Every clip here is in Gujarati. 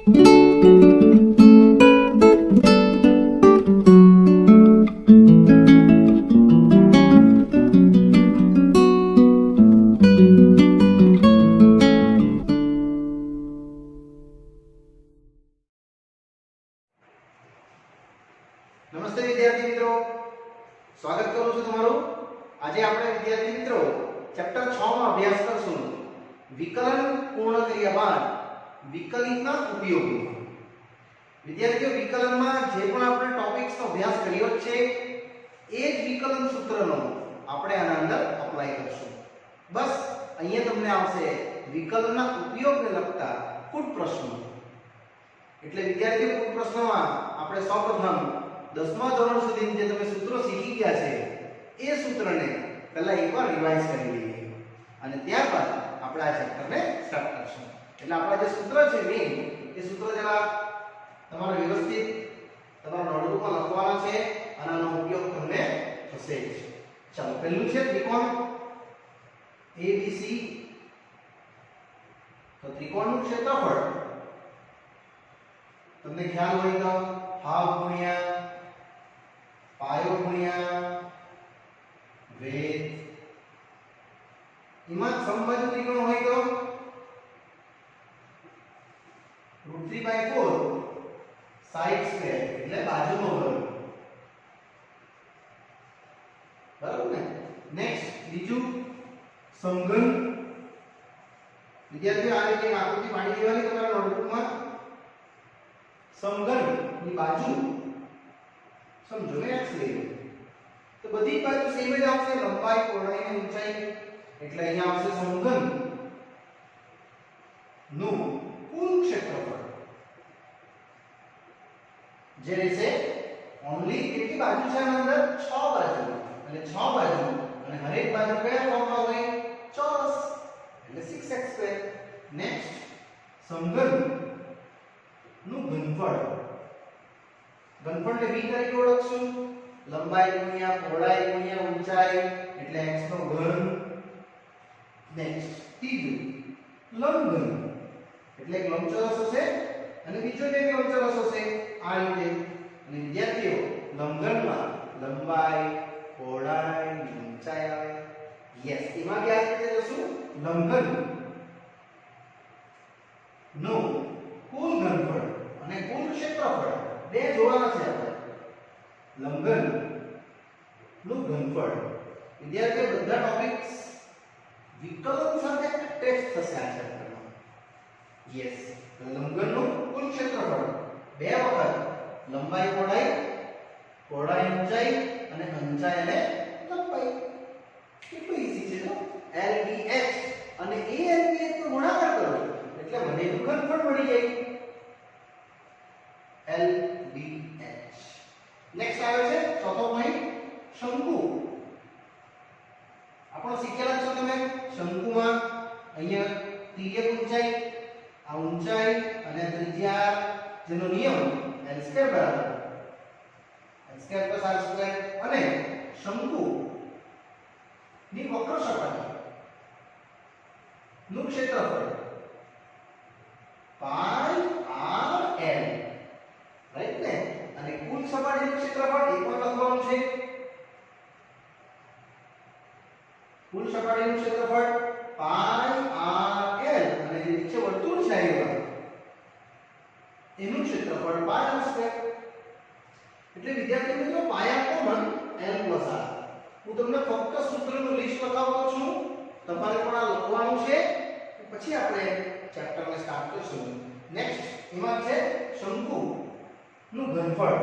નમસ્તે વિદ્યાર્થી મિત્રો, સ્વાગત કરું છું તમારું। આજે આપણે વિદ્યાર્થી મિત્રો ચેપ્ટર 6 માં અભ્યાસ કરશું વિકલન પૂર્ણ કર્યા બાદ વિકલિતના ઉપયોગો। વિદ્યાર્થીઓ, વિકલનમાં જે પણ આપણે ટોપિક્સનો અભ્યાસ કર્યો છે એ જ વિકલન સૂત્રનો આપણે આના અંદર અપ્લાય કરશું। બસ અહીંયા તમને આવશે વિકલનના ઉપયોગને લગતા કુટ પ્રશ્નો। એટલે વિદ્યાર્થીઓ, કુટ પ્રશ્નોમાં આપણે સૌપ્રથમ 10મા ધોરણ સુધી જે તમે સૂત્રો શીખી ગયા છે એ સૂત્રને પહેલા એકવાર રિવાઇઝ કરી લઈએ અને ત્યારબાદ આપણે આ ચેપ્ટરને સ્ટાર્ટ કરશું। એટલે આપણા જે સૂત્ર છે મેઇન એ સૂત્ર જરા તમારે વ્યવસ્થિત તમારા નોટબુકમાં લખવાના છે અને આનો ઉપયોગ તમને થશે જ। ચાલો, પહેલું છે ત્રિકોણ ABC। તો ત્રિકોણનું ક્ષેત્રફળ તમને ખ્યાલ હોય તો હાફ ગુણ્યા પાયો ગુણ્યા વેધ। એમાં સમબાજુ ત્રિકોણ હોય તો √3/4 સાઈડ સ્ક્વેર એટલે બાજુનો વર્ગ, બરાબર ને। નેક્સ્ટ બીજું સમઘન। વિદ્યાર્થીઓ, આ રીતે આકૃતિ પાડી દેવાની તમારા નોટબુકમાં। સમઘન ની બાજુ સમજો ને x લઈ લો તો બધી બાજુ સેમ જ આવશે, લંબાઈ પહોળાઈ અને ઊંચાઈ। એટલે અહીંયા આવશે સમઘન નું કુલ ક્ષેત્રફળ જે રહેશે ઓન્લી કેટલી બાજુ છે આના અંદર 6 બાજુ, એટલે 6 બાજુ અને હરેક બાજુ કયા ફોર્મમાં હોય ચોરસ એટલે 6x²। નેક્સ્ટ સમઘન નું ઘનફળ, ઘનફળને v તરીકે ઓળખશું, લંબાઈ ગુણ્યા પહોળાઈ ગુણ્યા ઊંચાઈ એટલે x નો ઘન। નેક્સ્ટ ત્રીજું લંબઘન એટલે એક લંબચોરસ હશે અને બીજો એક લંબચોરસ હશે આ રીતે। અને વિદ્યાર્થીઓ, લંબઘનમાં લંબાઈ પહોળાઈ ઊંચાઈ આવે। યસ, એમાં કે આ રીતે જશું લંબઘન નો કુલ ઘનફળ અને કુલ ક્ષેત્રફળ બે જોવાના છે આપણે। લંબઘન નું ઘનફળ, વિદ્યાર્થીઓ બધા ટોપિક્સ વિકલન સાથે ટેસ્ટ થશે આ ચેપ્ટરમાં। યસ, લંબઘન નું કુલ ક્ષેત્રફળ બે વખત લંબાઈ પહોળાઈ, પહોળાઈ ઊંચાઈ અને ઊંચાઈ અને લંબાઈ। કેટલું ઈઝી છે તો LBH અને ALBH નો ગુણાકાર કરો એટલે મને એનું ઘનફળ મળી જાય LBH। નેક્સ્ટ આવે છે ચોથો પોઈન્ટ શંકુ। આપણે શીખેલા છો તમે શંકુમાં અહીંયા તિર્યક ઊંચાઈ, આ ઊંચાઈ અને ત્રિજ્યા જેનો નિયમ l² બરાબર l² + r² અને શંકુ ની વક્ર સપાટી નું ક્ષેત્રફળ πr l, રાઈટ ને। અને કુલ સપાટીનું ક્ષેત્રફળ એ પણ લખવાનું છે। કુલ સપાટીનું ક્ષેત્રફળ πr l અને જે નીચે વર્તુળ છે એનું ક્ષેત્રફળ πr²। એટલે વિદ્યાર્થી મિત્રો, પાયા કોમન l + r। હું તમને ફક્ત સૂત્રનું લિસ્ટ બતાવતો છું, તમારે પણ આ લખવાનું છે, પછી આપણે ચેપ્ટરને સ્ટાર્ટ કરીશું। નેક્સ્ટ એમાં છે શંકુ નું ઘનફળ।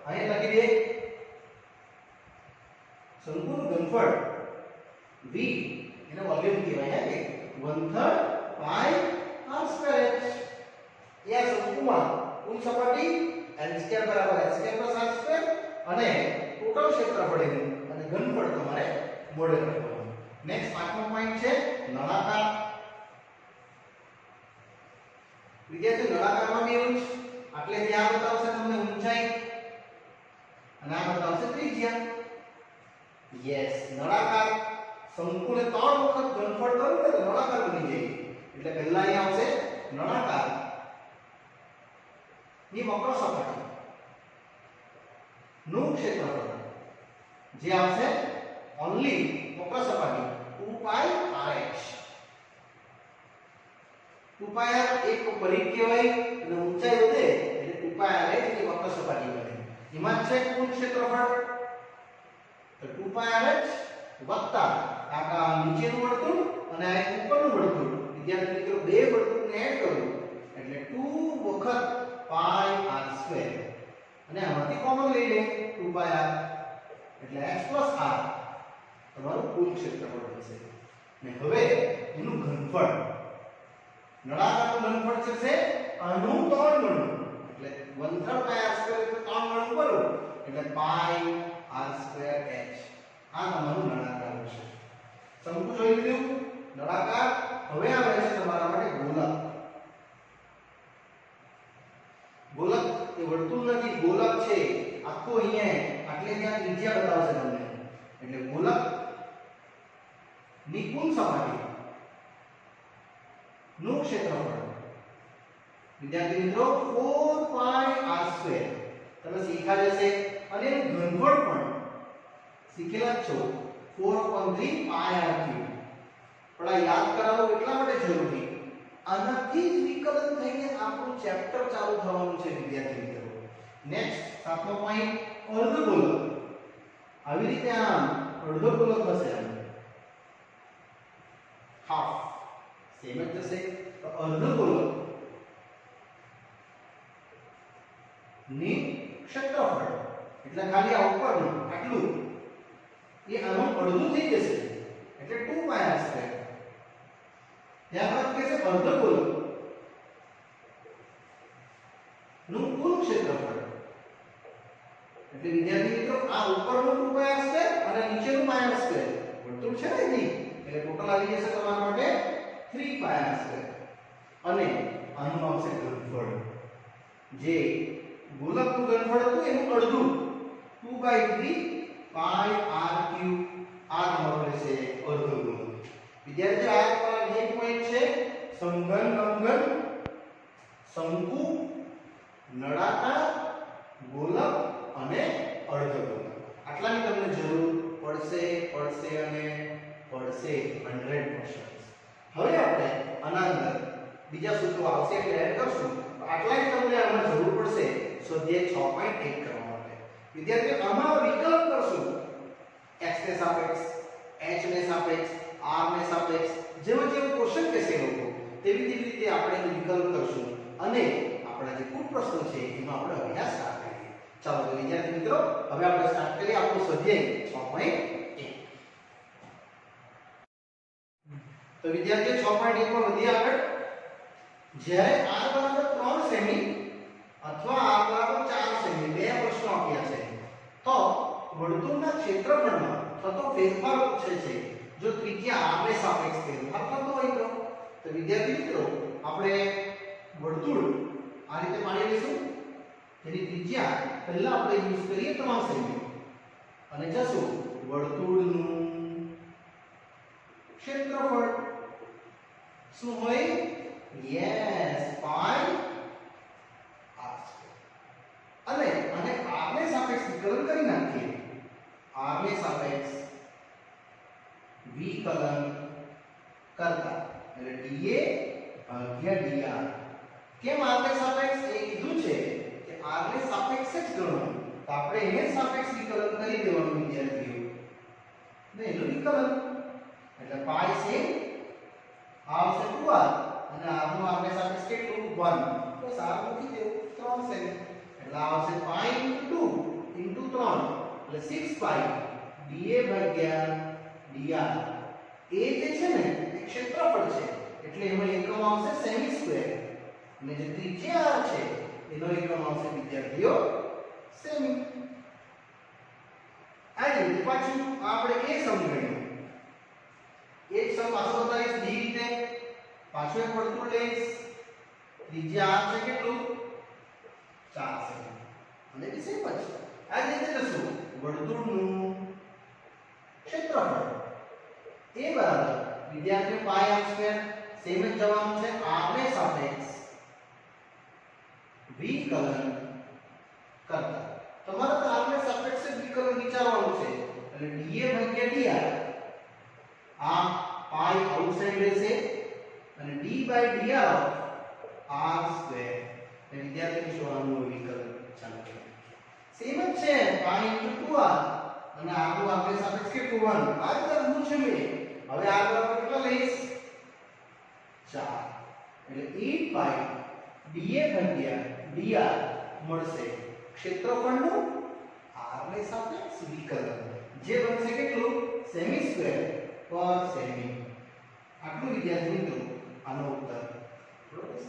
અહીંયા લખી દે શંકુનું ઘનફળ v એને વોલ્યુમ કહેવાય કે 1/3 પાઈ r²h। એ શંકુમાં કુલ સપાટી l² બરાબર h² + r² અને ટોટલ ક્ષેત્રફળ એનું અને ઘનફળ તમારે મોડેલ કરવાનું। નેક્સ્ટ પાંચમો પોઈન્ટ છે નળાકાર। વિદ્યાર્થીઓ, નળાકારમાં બી એવું જ, એટલે ત્યાં બતાવશે તમને ઊંચાઈ અને આ બતાવશે ત્રિજ્યા। યસ, નળાકાર શંકુને 3 વખત ઘનફળ કરું ને તો નળાકાર બની જાય। એટલે પહેલા અહીં આવશે નળાકાર ની વક્ર સપાટી નું ક્ષેત્રફળ જે આવશે ઓન્લી વક્ર સપાટી 2 પાઈ rh 2 પાઈ r એક પરિઘ કહેવાય અને ઊંચાઈ વધે એટલે 2 પાઈ rh ની વક્ર સપાટી બને એમાં છે કુલ ક્ષેત્રફળ તો 2 પાઈ rh વત્તા આ નીચેનું વર્તુળ અને આ ઉપરનું વર્તુળ વિદ્યાર્થી મિત્રો બે વર્તુળને એડ કરું એટલે 2 વખત પાઈ r સ્ક્વેર અને આમાંથી કોમન લઈ લે 2 પાઈ r એટલે x r તમારું કુલ ક્ષેત્રફળ બનશે ને હવે એનું ઘનફળ નળાકારનું ઘનફળ છે આનું 3 ગણું એટલે 1/3 પાઈ r સ્ક્વેર એટલે 3 ગણું કરું એટલે પાઈ r સ્ક્વેર h આ તમારું નળાકાર હશે શંકુ જોઈ લીધું નળાકાર હવે આવે છે તમારા માટે ગોલક ગોલક એ વર્તુળ નથી ગોલક છે આખો અહીંયા આટલે ત્યાં ત્રિજ્યા બતાવશે તમને એટલે ગોલક ની કુલ સપાટી નું ક્ષેત્રફળ વિદ્યાર્થી મિત્રો 4 પાઈ r સ્ક્વેર તમે શીખા જશે અને એનું ઘનફળ પણ શીખેલા જ છો 4/3 પાઈ r ક્યુબ પણ આ યાદ કરાવવું એટલા માટે જરૂરી આનાથી જ વિકલન થઈને આપણું ચેપ્ટર ચાલુ થવાનું છે વિદ્યાર્થી મિત્રો નેક્સ્ટ સાતમો પોઈન્ટ અર્ધગોલક આવી રીતે આમ અર્ધગોલક હશે આમ હાફ સેમ જ થશે તો અર્ધગોલક ની ક્ષેત્રફળ એટલે ખાલી આ ઉપરનું આટલું એ આનું અડધું થઈ જશે એટલે 2 પાઈ r સ્ક્વેર ત્યારબાદ કે છે અર્ધગોલક નું કુલ ક્ષેત્રફળ એટલે વિદ્યાર્થી મિત્રો આ ઉપરનું 2 પાઈ r સ્ક્વેર અને નીચેનું પાઈ r સ્ક્વેર વર્તુળ છે ને એની એટલે ટોટલ આવી જશે તમારા માટે 3 પાઈ r સ્ક્વેર અને આનું આવશે ઘનફળ જે ગોલકનું ઘનફળ હતું એનું અડધું 2/3 પાઈ r ક્યુબ આ તમારું રહેશે અર્ધગોલક વિદ્યાર્થીઓ આ તમારા મેઇન પોઈન્ટ છે સમઘન લંબઘન શંકુ નળાકાર ગોલક અને અર્ધગોલક આટલાની તમને જરૂર પડશે અને પડશે 100%. હવે આપણે આના અંદર બીજા સૂત્રો આવશે એટલે એડ કરશું આટલાની તમને આમાં જરૂર પડશે સ્વાધ્યાય 6.1 કરવા માટે વિદ્યાર્થીઓ આમાં વિકલન કરશું x ને સાપેક્ષ h ને સાપેક્ષ r ને સાપેક્ષ જેવું ક્વેશ્ચન કહેશે લોકો તેવી રીતે આપણે વિકલન કરશું અને આપણા જે કુલ પ્રશ્નો છે એમાં આપણે અભ્યાસ સ્ટાર્ટ કરીએ ચાલો તો વિદ્યાર્થી મિત્રો હવે આપણે સ્ટાર્ટ કરીએ આપણું સ્વાધ્યાય 6.1 તો વિદ્યાર્થીઓ 6.1 માં વધીએ આગળ જ્યારે r બરાબર 3 સેમી અથવા r બરાબર 4 સેમી બે પ્રશ્નો આપ્યા છે તો વર્તુળના ક્ષેત્રફળમાં થતો ફેરફાર પૂછે છે જો ત્રિજ્યા r ને સાપેક્ષ ફેરફાર થતો હોય તો વિદ્યાર્થી મિત્રો આપણે વર્તુળ આ રીતે પાડી લઈશું તેની ત્રિજ્યા પહેલા આપણે યુઝ કરીએ 3 સેમી અને જશું વર્તુળનું ક્ષેત્રફળ શું હોય યસ પાઈ r અને r ને સાપેક્ષ વિકલન કરી નાખીએ r ને સાપેક્ષ વિકલન કરતા એટલે dA ભાગ્યા dr કેમ r ને સાપેક્ષ એ કીધું છે કે r ને સાપેક્ષ જ ગણવાનું તો આપણે એને સાપેક્ષ વિકલન કરી દેવાનું વિદ્યાર્થીઓ ને એનું વિકલન એટલે પાઈ છે આવશે 2r અને r નું આપણે સાપેક્ષ કેટલું 1 તો r મૂકી દેવું 3 સેમી એટલે આવશે પાઈ * 2 * 3 એટલે 6 પાઈ dA ભાગ્યા dr એ જે છે ને એ ક્ષેત્રફળ છે એટલે એમાં એકમ આવશે સેમી સ્ક્વેર અને જે ત્રિજ્યા r છે એનો એકમ આવશે વિદ્યાર્થીઓ સેમી આ રીતે પાછું આપણે એ સમજાવ્યું એક સમ પાછો બતાવીશ ડી રીતે પાછું એક વર્તુળ લઈશ ત્રિજ્યા r છે કેટલું 4 સેમી અને એ સેમ જ આ રીતે જશું વર્તુળનું ક્ષેત્રફળ એ બરાબર વિદ્યાર્થીઓ પાઈ r સ્ક્વેર સેમ જ જવાનું છે r ને સાપેક્ષ વિકલન કરતા તમારે તો આમને સાપેક્ષે વિકલન વિચારવાનું છે એટલે dA ભાગ્યા dr આ પાઈ આઉટસાઇડ રહેશે અને d/dr r સ્ક્વેર એ વિદ્યાર્થી શોધવાનું વિકલન ચાલુ કરીએ સેમ જ છે પાઈ * 2r અને આગળ આપણે સાપેક્ષ કેટલું 1 આ કરવું છે મે હવે આગળ આપણે કેટલા લઈશ 4 એટલે 8 પાઈ dA ભાગ્યા dr મળશે ક્ષેત્રફળનું r ને સાપેક્ષ વિકલન જે બનશે કેટલું સેમી સ્ક્વેર પર સેમી આટલું વિદ્યાર્થી મિત્રો આનો ઉત્તર બરોબર છે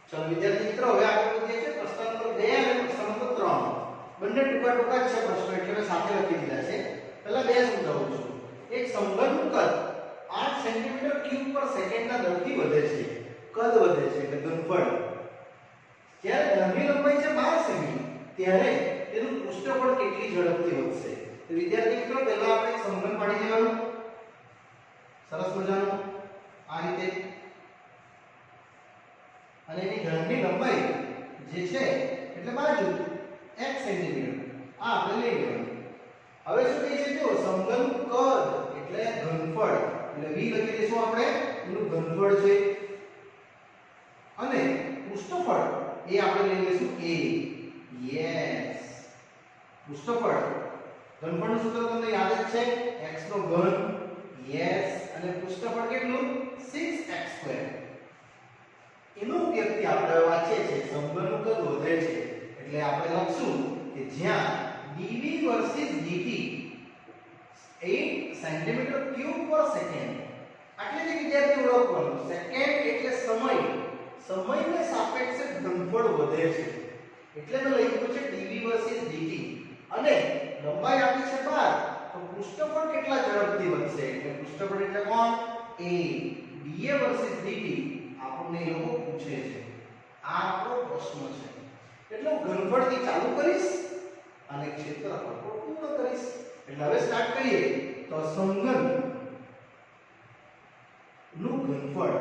ચલો વિદ્યાર્થી મિત્રો હવે આપણે વધીએ છીએ પ્રશ્ન નંબર 2 અને પ્રશ્ન નંબર 3 બંને ટૂંકા ટૂંકા જ છે પ્રશ્નો એટલે મેં સાથે લખી દીધા છે પહેલા બે સમજાવું છું એક સંઘનનું કદ 8 સેન્ટીમીટર ક્યુબ પર સેકન્ડના દરથી વધે છે કદ વધે છે એટલે ઘનફળ જ્યારે ધનની લંબાઈ છે 12 સેમી ત્યારે તેનું પૃષ્ઠફળ કેટલી ઝડપથી વધશે તો વિદ્યાર્થી મિત્રો પહેલા આપણે એક સમઘન પાડી દેવાનું સરસ મજાનું આ રીતે અને એની ધનની લંબાઈ જે છે એટલે બાજુ 1 સેન્ટીમીટર આ આપણે લઈ લેવાનું હવે શું કહે છે જો સમઘનનું કદ એટલે ઘનફળ એટલે v લખી દઈશું આપણે એનું ઘનફળ છે અને પૃષ્ઠફળ એ આપણે લઈ લઈશું a યસ પૃષ્ઠફળ ઘનફળનું સૂત્ર તમને યાદ જ છે x નો ઘન યસ અને પૃષ્ઠફળ કેટલું 6x² એનો ઉપયોગથી આપણે વાંચીએ છીએ સમઘનનું કદ વધે છે એટલે આપણે લખશું કે જ્યાં dv versus dt 8 centimetre cube પર સેકન્ડ એટલે જે વિદ્યાર્થી ઓળખવાનું સેકન્ડ એટલે સમય સમયને સાપેક્ષે ઘનફળ વધે છે એટલે મેં લખ્યું છે dv વર્સિસ dt અને લંબાઈ આપી છે 12 તો પૃષ્ઠફળ કેટલા ઝડપથી વધશે એટલે પૃષ્ઠફળ એટલે કોણ a dA વર્સિસ dt આપણને એ લોકો પૂછે છે આ આપણો પ્રશ્ન છે એટલે હું ઘનફળથી ચાલુ કરીશ અને ક્ષેત્રફળ પૂર્ણ કરીશ એટલે હવે સ્ટાર્ટ કરીએ તો સમઘન નું ઘનફળ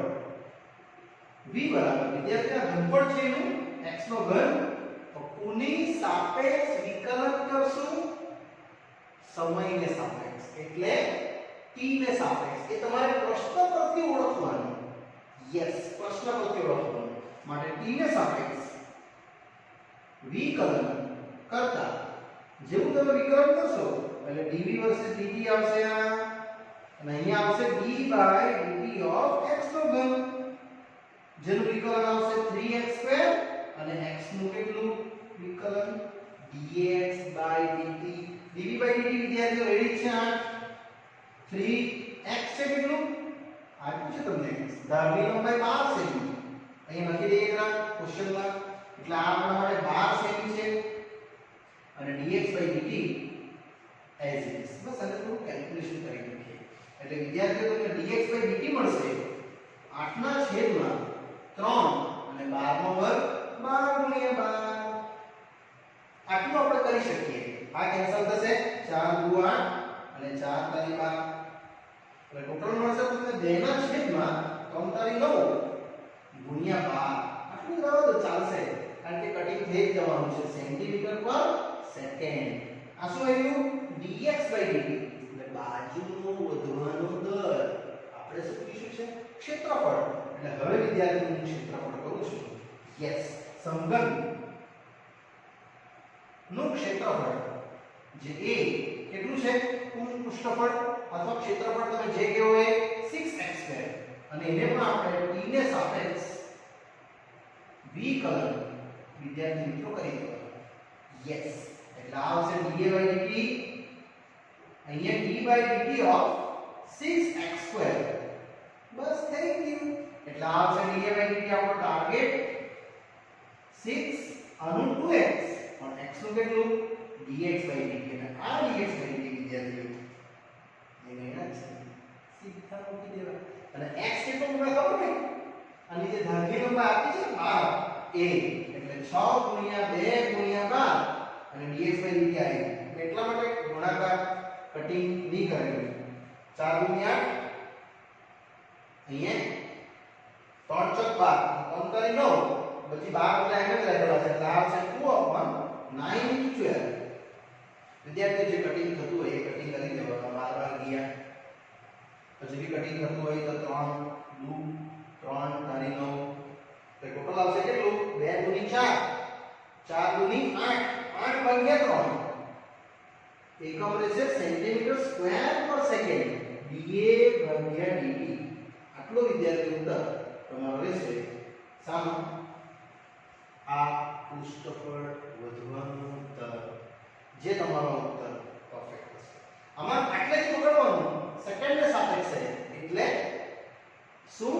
v બરાબર વિદ્યાર્થી આ ઘનફળ છે એનું x નો ઘન તો કોની સાપેક્ષ વિકલન કરશું સમયને સાપેક્ષ એટલે t ને સાપેક્ષ એ તમારે પ્રશ્ન પરથી ઓળખવાનું યસ પ્રશ્ન પરથી ઓળખવાનું માટે t ને સાપેક્ષ વિકલન કરતા જેવું તમે વિકલન કરશો એટલે dv વર્સિસ dt આવશે આ અને અહીંયા આવશે d/dt ઓફ x નો ઘન જેનું વિકલન આવશે 3x² અને x નું કેટલું વિકલન dx/dt dv/dt વિદ્યાર્થીઓ રેડી છે આ 3x છે કેટલું આપ્યું છે તમને ધારની લંબાઈ 12 સેમી અહીંયા લખી દઈએ જરા ક્વેશ્ચનમાં એટલે આ આપણા માટે 12 સેમી છે અને dx/dt એઝ ઇટ ઇઝ બસ આને થોડું કેલ્ક્યુલેશન કરી નાખીએ એટલે વિદ્યાર્થીઓ તમને dx/dt મળશે 8 ના છેદમાં 3 અને 12 નો વર્ગ 12 * 12 આટલું આપણે કરી શકીએ આ કેન્સલ થશે 4 * 8 અને 4 * 12 એટલે ટોટલ મળશે તમને 2 ના છેદમાં 3 * 9 * 12 આટલું રહેવા દો ચાલશે કારણ કે કટિંગ થઈ જવાનું છે સેન્ટીમીટર પર સેકન્ડ આ શું આવ્યું dx/dt એટલે બાજુનો વધવાનો દર આપણે શું કીધું છે ક્ષેત્રફળ એટલે હવે વિદ્યાર્થી હું ક્ષેત્રફળ કરું છું યસ સમઘન નું ક્ષેત્રફળ જે a કેટલું છે કુલ પૃષ્ઠફળ અથવા ક્ષેત્રફળ તમે જે કહો એ 6x² અને એને પણ આપણે t ને સાપેક્ષ વિકલન વિદ્યાર્થી મિત્રો કરી દેવાનું યસ એટલે આવશે dA/dt અહીંયા d/dt ઓફ 6x² બસ થઈ ગયું એટલે આવશે dA/dt આપણો ટાર્ગેટ 6 આનું 2x પણ x નું કેટલું dx/dt અને આ dx/dt વિદ્યાર્થીઓ એને એના છે સીધા મૂકી દેવા અને x કેટલો મને ખબર નહીં અને જે ધારની લંબાઈ આપી છે 12 a એટલે 6 * 2 * 12 અને dx/dt આવી એટલા માટે ગુણાકાર કટિંગ નહીં કરેલું 4 * 8 અહીંયા 3 ચોક 12 3 તારી 9 પછી 12 બધા એમ જ રહેલા છે એટલે આ છે 2/9 into 12 વિદ્યાર્થીઓ જે કટિંગ થતું હોય એ કટિંગ કરી દેવાનું 12 ગયા પછી બી કટિંગ થતું હોય તો 3 2 3 તારી 9 તો ટોટલ આવશે કેટલું 2 દુની 4 4 દુની 8 8 ભાગ્યા 3 એકમ રહેશે સેન્ટીમીટર સ્ક્વેર પર સેકન્ડ dA ભાગ્યા dt આટલો વિદ્યાર્થી ઉત્તર તમારો રહેશે સાનો આ પૃષ્ઠફળ વધવાનું દર જે તમારો ઉત્તર પરફેક્ટ હશે આમાં આટલે જ પકડવાનું સેકન્ડ ને સાપેક્ષે એટલે શું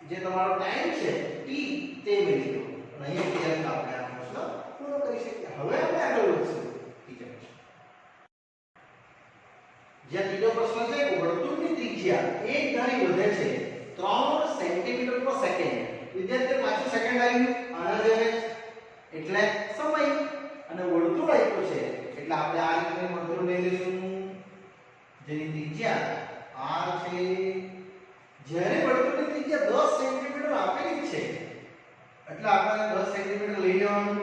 જે તમારો ટાઈમ છે t તે મેળવી લો અને અહીંયા વિદ્યાર્થી આપણે આ પ્રશ્ન પૂરો કરી શકીએ હવે આપણે આગળ વધશું ઠીક છે જે ત્રીજો પ્રશ્ન છે વર્તુળની ત્રિજ્યા એક ધારી વધે છે 3 સેન્ટીમીટર પર સેકન્ડ વિદ્યાર્થી પાછું સેકન્ડ આવ્યું આના જેવે એટલે સમય અને વર્તુળ આપ્યું છે એટલે આપણે આ રીતે વર્તુળ લઈ લઈશું જેની ત્રિજ્યા r છે જ્યારે વર્તુળની ત્રિજ્યા 10 સેન્ટીમીટર આપેલી છે એટલે આપણે 10 સેન્ટીમીટર લઈ લેવાનું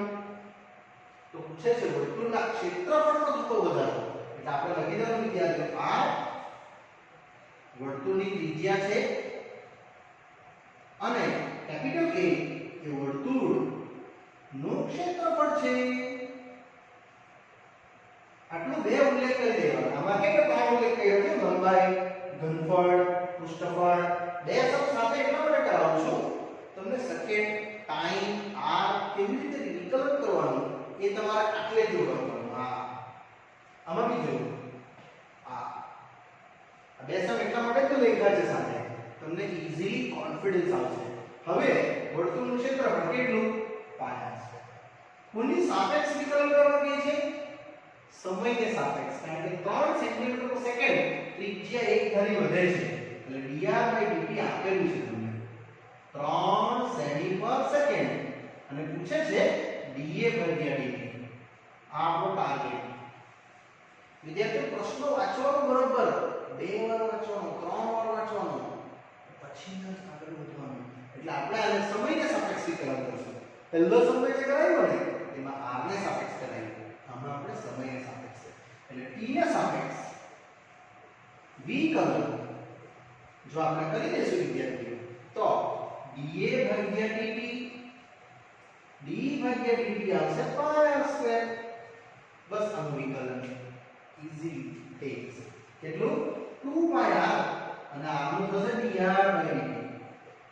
તો પૂછે છે વર્તુળના ક્ષેત્રફળનો થતો વધારો એટલે આપણે લખી દેવાનું વિદ્યાર્થીઓ r વર્તુળની ત્રિજ્યા છે અને કેપિટલ A એ વર્તુળનું ક્ષેત્રફળ છે આટલું બે ઉલ્લેખ કરી દેવાનો આમાં કેટલો ત્રણ ઉલ્લેખ કર્યો છે લંબાઈ ઘનફળ પૃષ્ઠફળ બે શબ્દ સાથે એટલા માટે કરાવું છું તમને સેકન્ડ ટાઈમ r કેવી રીતે વિકલન કરવાનું એ તમારે આટલે જોડવાનું આમાં બી જોવું આ બે શબ્દ એટલા માટે તો લખ્યા છે સાથે તમને ઈઝીલી કોન્ફિડન્સ આવશે હવે વર્તુળનું ક્ષેત્રફળ કેટલું 5 છે કોની સાપેક્ષ વિકલન કરવા કે છે સમયને સાપેક્ષ કારણ કે 3 સેન્ટીમીટર પર સેકન્ડ ત્રિજ્યા એક ધારી વધે છે એટલે dr/dt આપેલું છે તમને 3 સેમી પર સેકન્ડ અને પૂછે છે dA/dt આ આપણો ટાર્ગેટ વિદ્યાર્થીઓ પ્રશ્નો વાંચવાનો બરોબર 2 વાર વાંચવાનો 3 વાર વાંચવાનો પછી જ આગળ વધવાનું એટલે આપણે આને સમયને સાપેક્ષ વિકલન કરશું પહેલો સમય જે કરાયો ને એમાં r ને સાપેક્ષ કરાયો આમાં આપણે સમયને સાપેક્ષ એટલે t ને સાપેક્ષ વિકલન જો આપણે કરી દઈશું વિદ્યાર્થીઓ તો dA/dt d/dt આવશે πr² બસ આનું વિકલન ઈઝીલી થઈ જશે કેટલું 2πr અને આનું થશે dr/dt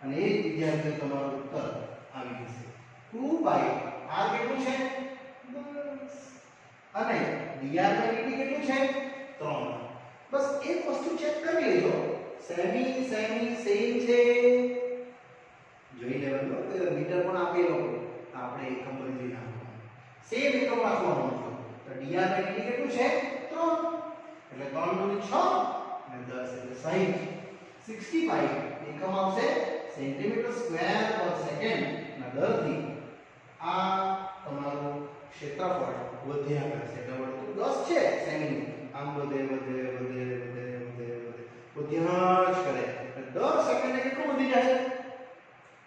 અને એ વિદ્યાર્થીઓ તમારો ઉત્તર આવી જશે 2π r કેટલું છે 10 અને dr/dt કેટલું છે 3 બસ એક વસ્તુ ચેક કરી લેજો સેમી સેમ છે જોઈ લેવાનું તો મીટર પણ આપેલો આપણે એકમ બદલી નાખવાનું સેમ એકમ રાખવાનું તો dr/dt કેટલું છે 3 એટલે 3 * 6 અને 10 એટલે 60 65 એકમ આવશે સેન્ટીમીટર સ્ક્વેર પર સેકન્ડ ના દરથી આ તમારું ક્ષેત્રફળ વધ્યા કરશે એટલે વર્તુળ 10 છે સેમી આમ વધે વધ્યા જ કરે એટલે દર સેકન્ડે કેટલું વધી જાય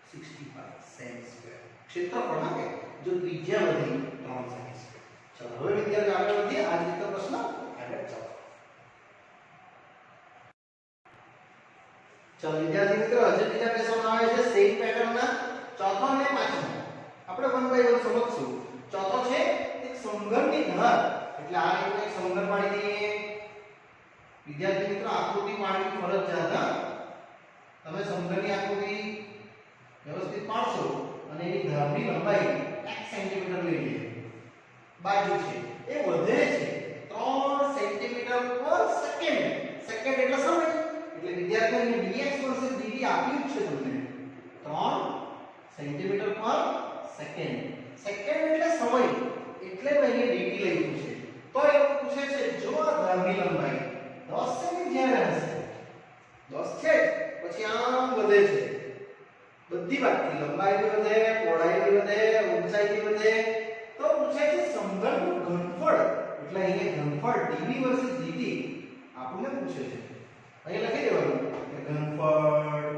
65 સેમી સ્ક્વેર ક્ષેત્રફળ કે જો ત્રિજ્યા વધી 3 સેમી સ્ક્વેર ચલો હવે વિદ્યાર્થીઓ આગળ વધીએ આ રીતે પ્રશ્ન આગળ ચાલો ચલો વિદ્યાર્થી મિત્રો હજુ બીજા ક્વેશ્ચન આવે છે સેમ પેટર્નના ચોથો અને પાંચમો આપણે 1 બાય 1 સમજશું ચોથો છે એક સમઘનની ધાર એટલે આ રીતે એક સમઘન પાડી દઈએ વિદ્યાર્થી મિત્રો આકૃતિ પાડવી ફરજિયાત તમે સમઘનની આકૃતિ વ્યવસ્થિત પાડશો અને એની ધારની લંબાઈ 1 સેન્ટીમીટર લઈ લઈએ બાજુ છે એ વધે છે 3 સેન્ટીમીટર પર સેકન્ડ સેકન્ડ એટલે સમય એટલે વિદ્યાર્થીઓને dx વર્સિસ dt આપ્યું છે તમને 3 સેન્ટીમીટર પર સેકન્ડ સેકન્ડ એટલે સમય એટલે મેં dt લખ્યું છે તો એવું પૂછે છે જો આ ધારની લંબાઈ 10 સેમી જ્યારે હશે 10 છે પછી આમ વધે છે બધી વાતથી લંબાઈ બી વધે પહોળાઈ બી વધે ઊંચાઈ બી વધે તો પૂછે છે સમઘનનું ઘનફળ એટલે અહીંયા ઘનફળ dv વર્સિસ dt આપણને પૂછે છે અહીં લખી દેવાનું કે ઘનફળ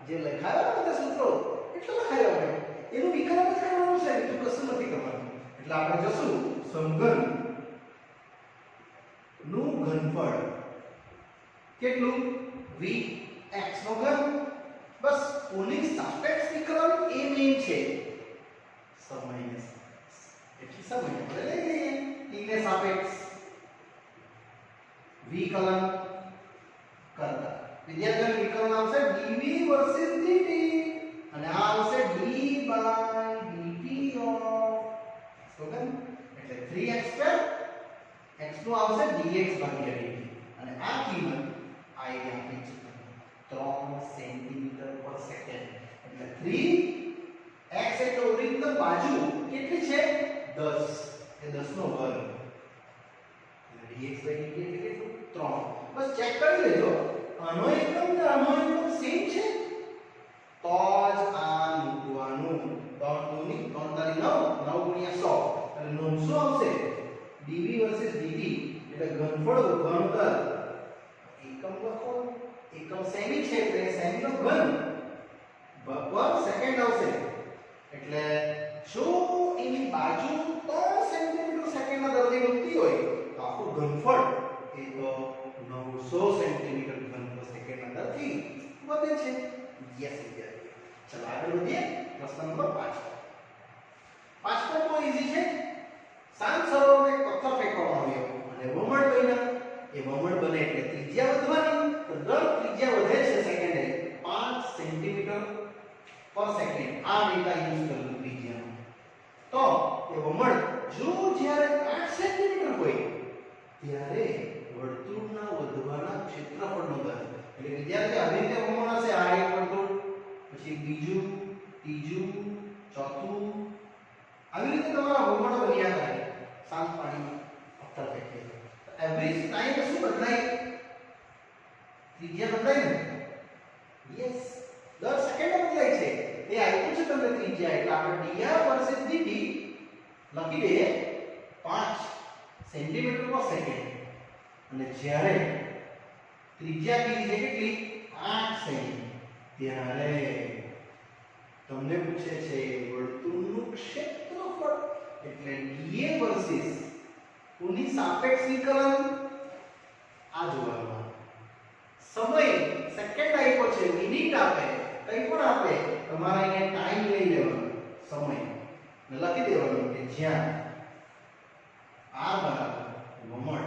જે લખાયા બધા સૂત્રો એટલે લખાયા હોય એનું વિકલન જ કરવાનું છે, બીજું કશું નથી કરવાનું. એટલે આપણે જશું સમઘન નું ઘનફળ કેટલું vx નો ઘન. બસ કોની સાપેક્ષ વિકલન એ મેઈન છે. સમયને સાપેક્ષ એટલે સમય આપણે લઈ લઈએ t ને સાપેક્ષ વિકલન કરતા વિદ્યાર્થીઓનું વિકલન આવશે dv વર્સિસ dt અને આ આવશે d by dt of square એટલે 3x2 x નું આવશે dx ભાગ્યા dt અને આ કિંમત આ એ આપી છે 3 સેન્ટીમીટર પર સેકન્ડ એટલે 3x એટલે ઓરિજિનલ બાજુ કેટલી છે 10 એ 10 નો વર્ગ એટલે dx by dt એટલે કેટલું 3. બસ ચેક કરી લેજો આનો એકમ ને આનો એકમ સેમ છે તો જ આ મૂકવાનું. 3 દુની 3 તારી 9 9 ગુણ્યા 100 એટલે 900 આવશે dv વર્સિસ dt એટલે ઘનફળ ઘનતર એકમ લખો એકમ સેમી છે એટલે સેમી નો ઘન પર સેકન્ડ આવશે એટલે જો એની બાજુ 3 સેન્ટીમીટર સેકન્ડના દરથી વધતી હોય તો આખું ઘનફળ એ તો 900 સેન્ટીમીટર ઘન પર સેકન્ડના દરથી વધે છે. યસ વિદ્યાર્થી. ચલો આગળ વધીએ પ્રશ્ન નંબર 5. પાંચમો બહુ ઈઝી છે. શાંત સરોવરમાં એક પથ્થર ફેંકવામાં આવ્યો અને વમળ બન્યા. એ વમળ બને એટલે ત્રિજ્યા વધવાની તો દર ત્રિજ્યા વધે છે સેકન્ડે 5 સેન્ટીમીટર પર સેકન્ડ. આ ડેટા યુઝ કરવું ત્રિજ્યાનો. તો એ વમળ જો જ્યારે 8 સેન્ટીમીટર હોય ત્યારે વર્તુળના વધવાના ક્ષેત્રફળનો દર એટલે વિદ્યાર્થી આવી રીતે વમળ હશે આ એક વર્તુળ પછી બીજું ત્રીજું ચોથું આવી રીતે તમારા વમળ બન્યા કરે શાંત પાણીમાં પથ્થર ફેંકે એવરેજ ટાઈમ શું બદલાય ત્રિજ્યા બદલાય ને યસ દર સેકન્ડ બદલાય છે એ આપ્યું છે તમને ત્રિજ્યા એટલે આપણે dr વર્સિસ dt લખી દઈએ 5 સેન્ટીમીટર પર સેકન્ડ અને જ્યારે ત્રિજ્યા કીધી છે કેટલી 8 સેમી ત્યારે તમને પૂછે છે વર્તુળનું ક્ષેત્રફળ એટલે dA વર્સિસ કોની સાપેક્ષ વિકલન આ જોવાનું. સમય સેકન્ડ આપ્યો છે મિનિટ આપે કંઈ પણ આપે તમારે અહીંયા ટાઈમ લઈ લેવાનો સમય ને લખી દેવાનું કે જ્યાં r બરાબર વમળ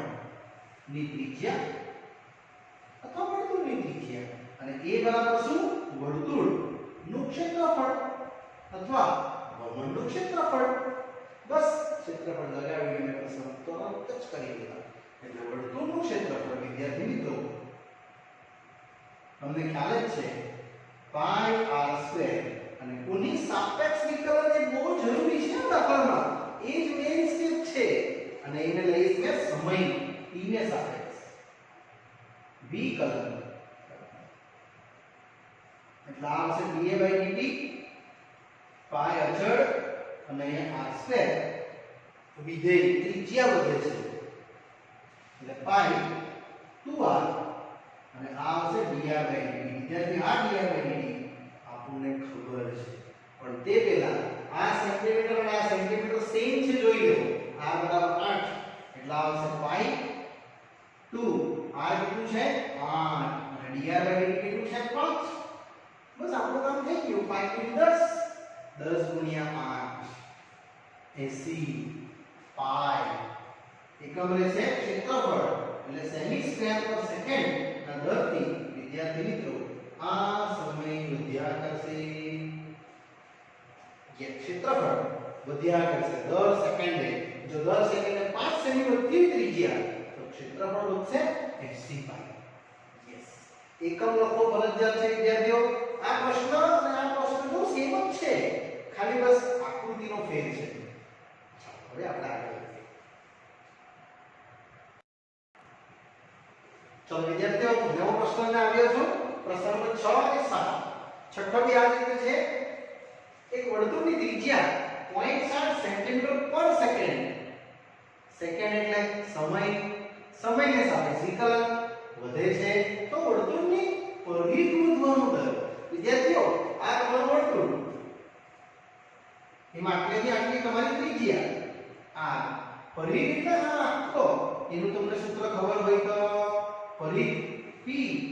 ની ત્રિજ્યા અથવા વર્તુળની ત્રિજ્યા અને a બરાબર શું વર્તુળ નું ક્ષેત્રફળ અથવા વમળનું ક્ષેત્રફળ. બસ ક્ષેત્રફળ લગાવીને પ્રશ્ન તરત જ કરી દેવા એટલે વર્તુળનું ક્ષેત્રફળ વિદ્યાર્થી મિત્રો તમને ખ્યાલ જ છે પાઈ r² અને કોની સાપેક્ષ વિકલન એ બહુ જરૂરી છે દાખલામાં એ જ મેઈન સ્ટેપ છે અને એને લઈશ મેં સમય t ને સાપેક્ષ વિકલન એટલે આ આવશે dA by dt પાઈ અચળ અને r² વિધેય ત્રિજ્યા વધે છે એટલે પાઈ 2r અને આ આવશે dr by dt. વિદ્યાર્થી આ dr by dt આપણને ખબર છે પણ તે પહેલા આ સેન્ટીમીટર અને આ સેન્ટીમીટર સેમ છે જોઈ લો. r બરાબર 8 એટલે આવશે પાઈ 2 r કેટલું છે 8 અને dr by dt કેટલું છે 5. બસ આપણું કામ થઈ ગયું. પાઈ કેટલું 10 ગુણ્યા 8 80 પાઈ એકમ રહેશે ક્ષેત્રફળ એટલે સેમી સ્ક્વેર પર સેકન્ડ ના દરથી વિદ્યાર્થી મિત્રો આ સમય વધ્યા કરશે કે ક્ષેત્રફળ વધ્યા કરશે દર સેકન્ડે. જો દર સેકન્ડે 5 સેમી વધતી ત્રિજ્યા તો ક્ષેત્રફળ વધશે 80 પાઈ. યસ એકમ લખો ફરજિયાત છે વિદ્યાર્થીઓ. આ પ્રશ્ન અને આ પ્રશ્નનો સેમ જ છે ખાલી બસ આકૃતિનો ફેર છે. હવે આપણે આગળ વધીએ. ચલો વિદ્યાર્થીઓ નવો પ્રશ્ન આવ્યો છું. પ્રશ્ન નંબર 6 અને 7. છઠ્ઠો બી આ રીતે છે. એક વર્તુળની ત્રિજ્યા 0.7 સેન્ટીમીટર પર સેકન્ડ. સેકન્ડ એટલે સમય. સમયને સાપેક્ષ વિકલન વધે છે તો વર્તુળની પરિઘ વધવાનો દર વિદ્યાર્થીઓ r પરિઘ એટલે આ આખો એનું તમને સૂત્ર ખબર હોય તો પરિઘ p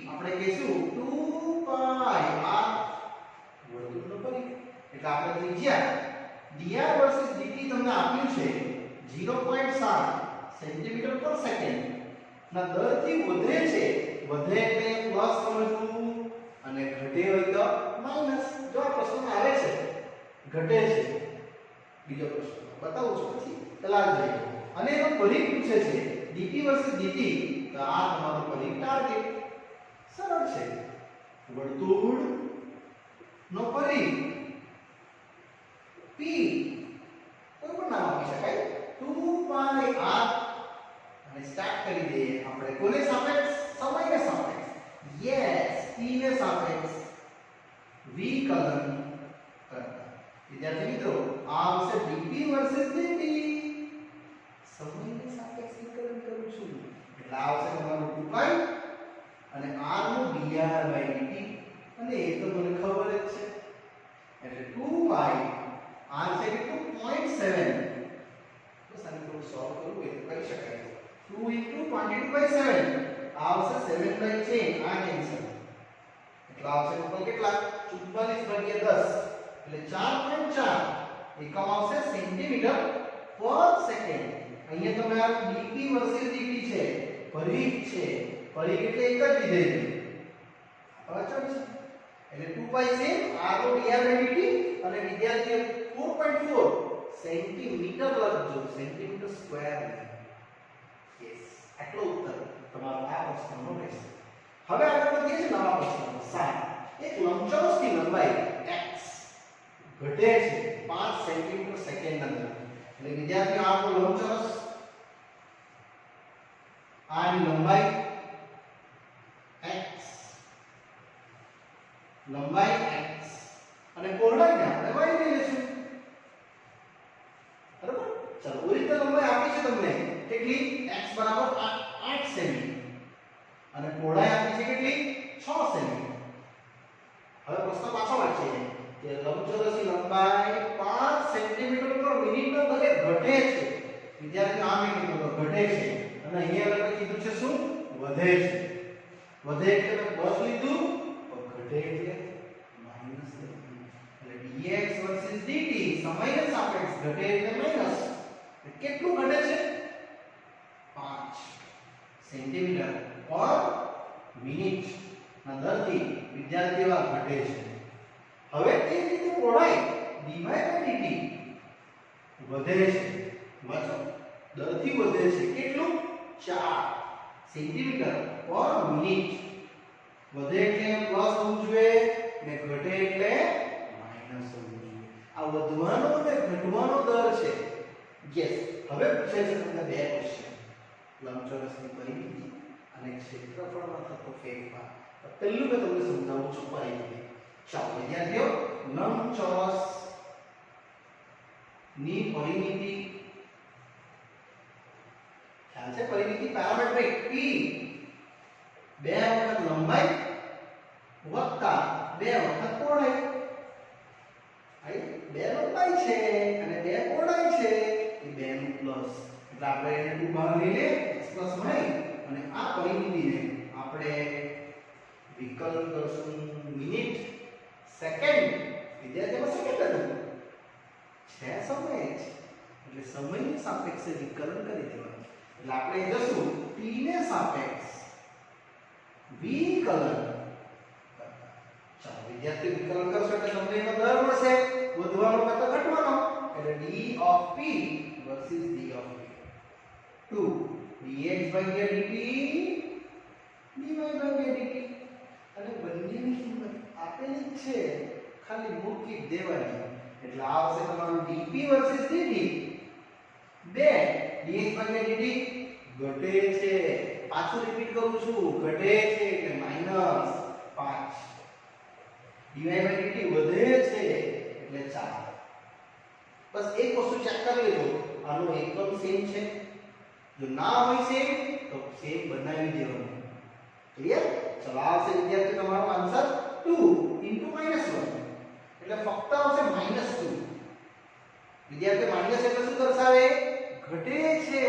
આપણે કહીશું 2 પાઈ r વર્તુળનો પરિઘ એટલે આપણે ત્રિજ્યા dr વર્સિસ dt તમને આપ્યું છે 0.7 સેન્ટીમીટર પર સેકન્ડ ના દરથી વધે છે, વધે એટલે પ્લસ સમજવું અને ઘટે હોય તો માઈનસ. જો આ પ્રશ્ન આવે છે ઘટે છે, બીજો પ્રશ્ન બતાવું છું પછી પહેલા જ જોઈએ. અને એનો પરિઘ પૂછે છે dt વર્સિસ dt, તો આ તમારો પરિઘ ટાર્ગેટ. સરળ છે. વર્તુળ નો પરિઘ p કોઈ પણ નામ આપી શકાય 2 પાઈ r અને સ્ટાર્ટ કરી દઈએ આપણે કોને સાપેક્ષ? સમયને સાપેક્ષ. યસ, t ને સાપેક્ષ વિકલન કરતા. વિદ્યાર્થી મિત્રો આ આવશે dp વર્સિસ dt. સમયને સાપેક્ષ વિકલન કરું છું એટલે આવશે તમારું 2 પાઈ અને r નું dr/dt અને એ તો મને ખબર જ છે એટલે 2 પાઈ r છે કેટલું 0.7. બસ આને થોડું સોલ્વ કરવું હોય તો કરી શકાય. 2 * 22/7 આવશે 7/10 આ કેન્સલ એટલે આવશે ઉપર કેટલા 44/10 એટલે 4.4 એકમ આવશે સેન્ટીમીટર પર સેકન્ડ. અહીંયા તમે આ dp વર્સિસ dt છે, પરિઘ છે, પરિઘ એટલે એક જ વિધેય છે અચળ છે એટલે 2 પાઈ સેમ r નો dr/dt અને વિદ્યાર્થીઓ 4.4 સેન્ટીમીટર લખજો, સેન્ટીમીટર સ્ક્વેર. યસ, આટલો ઉત્તર તમારો આ પ્રશ્નનો રહેશે. હવે આગળ વધીએ છીએ નવા પ્રશ્નમાં. 7 એક લંબચોરસની લંબાઈ x ઘટે છે 5 સેન્ટીમીટર સેકન્ડ અંદર. એટલે વિદ્યાર્થીઓ આ આપણો લંબચોરસ, આની લંબાઈ x, લંબાઈ x અને પહોળાઈને આપણે y લઈ લેશું. બરાબર? ચલો ઓરિજિનલ લંબાઈ આપી છે તમને કેટલી? x બરાબર 8 સેમી અને પહોળાઈ આપી છે કેટલી? 6 સેમી. હવે પ્રશ્ન પાછો વાંચીએ કે લંબચોરસની લંબાઈ 5 સેન્ટીમીટર પર મિનિટના દરે ઘટે છે. વિદ્યાર્થીઓ આ મિનિટ ઘટે છે અને અહીંયા આપણે કીધું છે શું? વધે છે. વધે એટલે પ્લસ લીધું, તો ઘટે એટલે માઈનસ લીધું. એટલે dx વર્સિસ dt સમયને સાપેક્ષ ઘટે એટલે માઈનસ. કેટલું ઘટે છે? 5 સેન્ટીમીટર પર મિનિટ ના દરથી વિદ્યાર્થીઓ આ ઘટે છે. હવે તે જ રીતે પહોળાઈ dy/dt વધે છે. વાંચો, દરથી વધે છે કેટલું? 4 સેન્ટીમીટર પર મિનિટ. વધે એટલે પ્લસ હોવું જોઈએ ને ઘટે એટલે માઈનસ હોવું જોઈએ. આ વધવાનો અને ઘટવાનો દર છે. યસ. હવે પૂછે છે તમને બે ક્વેશ્ચન, લંબચોરસની પરિમિતિ અને ક્ષેત્રફળમાં થતો ફેરફાર. પહેલું મેં તમને સમજાવું છું પરિમિતિ. ચાલો વિદ્યાર્થીઓ, લંબચોરસ ની પરિમિતિ ખ્યાલ છે? પરિમિતિ પેરામેટ્રિક p 2 વખત લંબાઈ વત્તા 2 વખત પહોળાઈ. આઈ 2 લંબાઈ છે અને 2 પહોળાઈ છે, એ 2 નું પ્લસ એટલે આપણે એને 2 બહાર લઈ લે x પ્લસ y અને આ પરિમિતિને આપણે વિકલન કરશું મિનિટ સેકન્ડ. વિદ્યાર્થીમાં સેકન્ડ હતું છે સમય છે એટલે સમયની સાપેક્ષે વિકલન કરી દેવાનું. એટલે આપણે જશું t ને સાપેક્ષ વિકલન કરતા. ચાલો વિદ્યાર્થી વિકલન કરશો એટલે તમને એનો દર મળશે વધવાનો કરતા ઘટવાનો એટલે d of p versus d of p 2 dx/dt dy/dt અને બંનેની કિંમત આપેલી જ છે, ખાલી મૂકી દેવાની એટલે આવશે તમારું dp versus dt 2 dx/dt ઘટે છે. પાછું રિપીટ કરું છું, ઘટે છે એટલે માઈનસ 5. dy/dt વધે છે એટલે 4. બસ એક વસ્તુ ચેક કરી લેજો, આનો એકમ સેમ છે? જો ના હોય સેમ તો સેમ બનાવી દેવાનું. ક્લિયર? ચલો આવશે વિદ્યાર્થી તમારો આન્સર 2 * -1 એટલે ફક્ત આવશે -2. વિદ્યાર્થી માઈનસ એટલે શું દર્શાવે? ઘટે છે,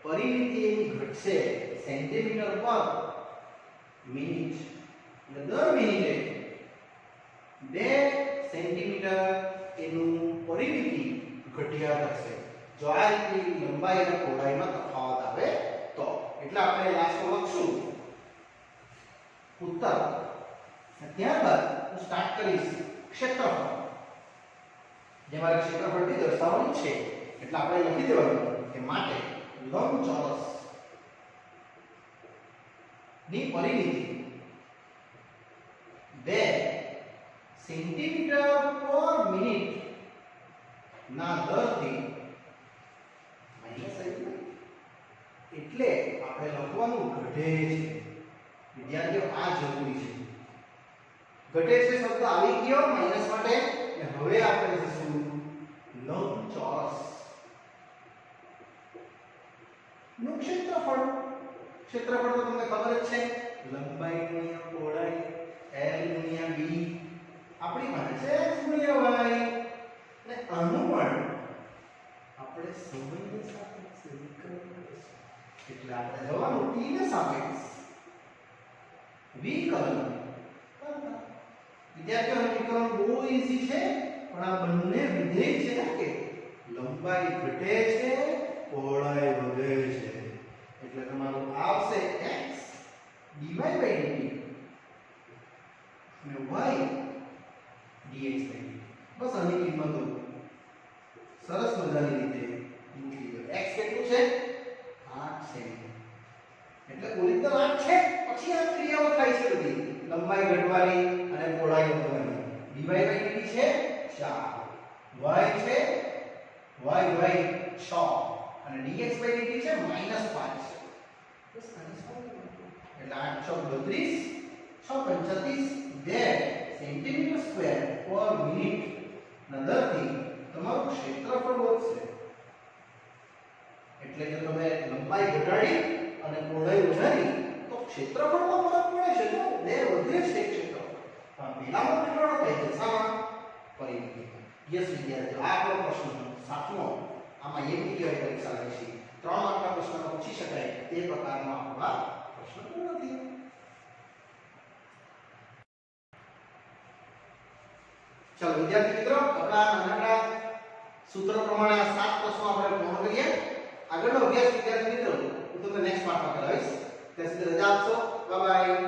પરિમિતિ એની ઘટશે સેન્ટીમીટર પર મિનિટ, એટલે દર મિનિટે 2 સેન્ટીમીટર એનું પરિમિતિ ઘટ્યા કરશે જો આ રીતની લંબાઈ અને પહોળાઈમાં તફાવત આવે તો. એટલે આપણે લાસ્ટમાં લખશું ઉત્તર. ત્યારબાદ હું સ્ટાર્ટ કરીશ ક્ષેત્રફળ. જે મારે ક્ષેત્રફળથી દર્શાવવાનું છે એટલે આપણે લખી દેવાનું કે માટે લંબચોરસ ની પરિમિતિ 2 સેન્ટીમીટર પર મિનિટ ના દરથી માઈનસ એટલે આપણે લખવાનું ઘટે છે. વિદ્યાર્થીઓ આ જરૂરી છે. ઘટે છે શબ્દ આવી ગયો માઈનસ માટે અને હવે આપણે જઈશું લંબચોરસ નું ક્ષેત્રફળ. ક્ષેત્રફળ તો તમને ખબર જ છે, લંબાઈ ગુણ્યા પહોળાઈ l ગુણ્યા b. આપણી પાસે છે x ગુણ્યા y અને આનું પણ આપણે સમયને સાપેક્ષે વિકલન કરીશું. એટલે આપણે જવાનું t ને સાપેક્ષ વિકલન. વિદ્યાર્થીઓ વિકલન બહુ ઈઝી છે, પણ આ બંને વિધેય છે ને કે લંબાઈ ઘટે છે પહોળાઈ વધે છે એટલે તમારું આવશે x dy by dt અને y dx by dt. બસ આની કિંમતો સરસ મજાની રીતે મૂકી દો. x કેટલું છે 8 સેમી એટલે ઓરિજિનલ 8 છે, પછી આ ક્રિયાઓ થાય છે બધી લંબાઈ ઘટવાની અને પહોળાઈ વધવાની. dy by dt છે 4, y છે y 6 અને dx by dt છે -5. બસ આની સોલ્વ એટલે 8 6 32 6 35 2 સેન્ટીમીટર સ્ક્વેર પર મિનિટ ના દરથી તમારું ક્ષેત્રફળ વધશે. એટલે કે તમે લંબાઈ ઘટાડી અને પહોળાઈ વધારી તો ક્ષેત્રફળમાં ફરક પડે છે. જો બે વધે છે ક્ષેત્રફળ, પણ પેલામાં ઘટાડો થાય છે સામા પરિમિતિ. યસ વિદ્યાર્થીઓ, આ આપણો પ્રશ્ન સાતમો. આમાં એક કહેવાય પરીક્ષા લે છે 3 માર્કના પ્રશ્નો પૂછી શકાય તે પ્રકારનો આપણા પ્રશ્ન પૂર્ણ થયો. ચાલો વિદ્યાર્થી મિત્રો, આપણા નાનકડા સૂત્ર પ્રમાણે આ 7 પ્રશ્નો આપણે પૂર્ણ કરીએ. આગળનો અભ્યાસ વિદ્યાર્થી મિત્રો હું તમને નેક્સ્ટ પાર્ટમાં કરાવીશ. ત્યાં સુધી રજા આપશો. Bye bye.